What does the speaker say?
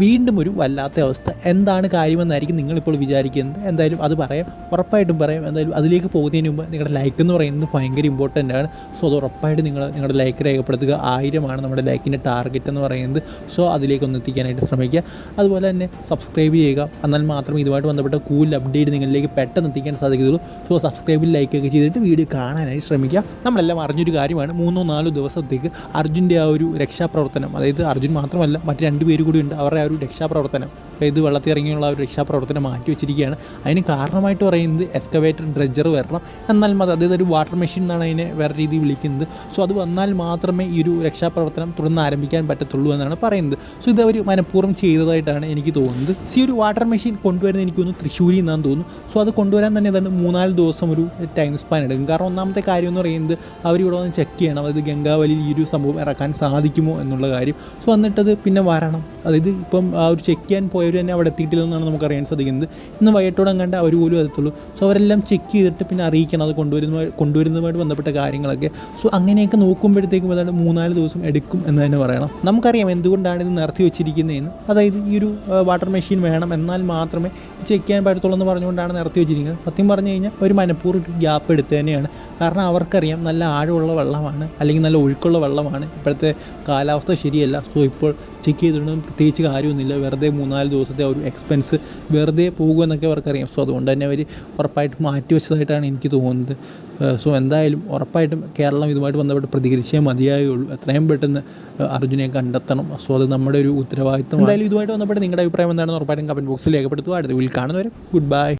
വീണ്ടും ഒരു വല്ലാത്ത അവസ്ഥ. എന്താണ് കാര്യമെന്നായിരിക്കും നിങ്ങളിപ്പോൾ വിചാരിക്കുന്നത്. എന്തായാലും അത് പറയാം, ഉറപ്പായിട്ടും പറയാം. എന്തായാലും അതിലേക്ക് പോകുന്നതിന് മുമ്പ് നിങ്ങളുടെ ലൈക്ക് എന്ന് പറയുന്നത് ഭയങ്കര ഇമ്പോർട്ടൻ്റ് ആണ്. സോ അത് ഉറപ്പായിട്ട് നിങ്ങളുടെ ലൈക്ക് രേഖപ്പെടുത്തുക. 1000 നമ്മുടെ ലൈക്കിൻ്റെ ടാർഗറ്റ് എന്ന് പറയുന്നത്. സോ അതിലേക്കൊന്ന് എത്തിക്കാനായിട്ട് ശ്രമിക്കുക. അതുപോലെ തന്നെ സബ്സ്ക്രൈബ് ചെയ്യുക. എന്നാൽ മാത്രമേ ഇതുമായിട്ട് ബന്ധപ്പെട്ട കൂടുതൽ അപ്ഡേറ്റ് നിങ്ങളിലേക്ക് പെട്ടെന്ന് എത്തിക്കാൻ സാധിക്കത്തുള്ളൂ. സോ സബ്സ്ക്രൈബിൽ ലൈക്കൊക്കെ ചെയ്തിട്ട് വീഡിയോ കാണാനായിട്ട് ശ്രമിക്കുക. നമ്മളെല്ലാം അറിഞ്ഞൊരു കാര്യമാണ്, 3-4 ദിവസത്തേക്ക് അർജുൻ്റെ ആ ഒരു രക്ഷാപ്രവർത്തനം, അതായത് അർജുൻ മാത്രമല്ല മറ്റ് 2 പേര് കൂടി ഉണ്ട്, അവരുടെ ആ ഒരു രക്ഷാപ്രവർത്തനം, ഇത് വെള്ളത്തിൽ ഇറങ്ങിയുള്ള ആ ഒരു രക്ഷാപ്രവർത്തനം മാറ്റി വെച്ചിരിക്കുകയാണ്. അതിന് കാരണമായിട്ട് പറയുന്നത് എക്സ്കവേറ്റർ ഡ്രഡ്ജർ വരണം. എന്നാൽ അതായത് ഒരു വാട്ടർ മെഷീൻ എന്നാണ് അതിനെ വേറെ രീതിയിൽ വിളിക്കുന്നത്. സോ അത് വന്നാൽ മാത്രമേ ഈ ഒരു രക്ഷാപ്രവർത്തനം തുടർന്ന് ആരംഭിക്കാൻ പറ്റത്തുള്ളൂ എന്നാണ് പറയുന്നത്. സോ ഇത് അവർ മനഃപൂർവ്വം ചെയ്തതായിട്ടാണ് എനിക്ക് തോന്നുന്നത്. ഈ ഒരു വാട്ടർ മെഷീൻ കൊണ്ടുവരുന്നത് എനിക്ക് തോന്നുന്നു തൃശ്ശൂരിൽ നിന്നാന്ന് തോന്നുന്നു. സോ അത് കൊണ്ടുവരാൻ തന്നെ ഏതാണ്ട് 3-4 ദിവസം ഒരു ടൈം സ്പാൻ എടുക്കും. കാരണം ഒന്നാമത്തെ കാര്യം എന്ന് പറയുന്നത് അവരിവിടെ വന്ന് ചെക്ക് ചെയ്യണം, അതായത് ഗംഗാവലിയിൽ ഈ ഒരു സംഭവം ഇറക്കാൻ സാധിക്കുമോ എന്നുള്ള കാര്യം. സോ എന്നിട്ടത് പിന്നെ വരണം. അതായത് ഇപ്പം ആ ഒരു ചെക്ക് ചെയ്യാൻ പോയവർ തന്നെ അവിടെ എത്തിയിട്ടില്ലെന്നാണ് നമുക്കറിയാൻ സാധിക്കുന്നത്. ഇന്ന് വൈകിട്ടോടെ കണ്ട് അവർ പോലും എത്തത്തുള്ളൂ. സോ അവരെല്ലാം ചെക്ക് ചെയ്തിട്ട് പിന്നെ അറിയിക്കണം അത് കൊണ്ടുവരുന്നതുമായിട്ട് ബന്ധപ്പെട്ട കാര്യങ്ങളൊക്കെ. സോ അങ്ങനെയൊക്കെ നോക്കുമ്പോഴത്തേക്കും ഏതാണ്ട് 3-4 ദിവസം എടുക്കും എന്ന് തന്നെ പറയണം. നമുക്കറിയാം എന്തുകൊണ്ടാണ് ഇത് നിർത്തി വെച്ചിരിക്കുന്നതെന്ന്. അതായത് ഈ ഒരു വാട്ടർ മെഷീൻ വേണം, എന്നാൽ മാത്രമേ ചെക്ക് ചെയ്യാൻ പറ്റത്തുള്ളൂ എന്ന് പറഞ്ഞുകൊണ്ടാണ് നിർത്തി വെച്ചിരിക്കുന്നത്. സത്യം പറഞ്ഞു കഴിഞ്ഞാൽ ഒരു മനഃപൂർവ്വം ഗ്യാപ്പ് എടുത്ത് തന്നെയാണ്. കാരണം അവർക്കറിയാം നല്ല ആഴമുള്ള വെള്ളമാണ്, അല്ലെങ്കിൽ നല്ല ഒഴുക്കുള്ള വെള്ളമാണ്, ഇപ്പോഴത്തെ കാലാവസ്ഥ ശരിയല്ല. സോ ഇപ്പോൾ ചെക്ക് ചെയ്തിട്ടൊന്നും പ്രത്യേകിച്ച് കാര്യമൊന്നുമില്ല. വെറുതെ 3-4 ദിവസത്തെ ഒരു എക്സ്പെൻസ് വെറുതെ പോകുമെന്നൊക്കെ അവർക്കറിയാം. സോ അതുകൊണ്ട് തന്നെ അവർ ഉറപ്പായിട്ടും മാറ്റി വെച്ചതായിട്ടാണ് എനിക്ക് തോന്നുന്നത്. സോ എന്തായാലും ഉറപ്പായിട്ടും കേരളം ഇതുമായിട്ട് ബന്ധപ്പെട്ട് പ്രതികരിച്ചേ മതിയായുള്ളൂ. എത്രയും പെട്ടെന്ന് അർജുനെ കണ്ടെത്തണം. സോ അത് നമ്മുടെ ഒരു ഉത്തരവാദിത്തം. എന്തായാലും ഇതുമായിട്ട് ബന്ധപ്പെട്ട് നിങ്ങളുടെ അഭിപ്രായം എന്താണെന്ന് ഉറപ്പായിട്ടും കമൻറ്റ് ബോക്സിൽ രേഖപ്പെടുത്തുക. അടുത്ത വീട്ടിൽ കാണുന്നവരെ ഗുഡ് ബൈ.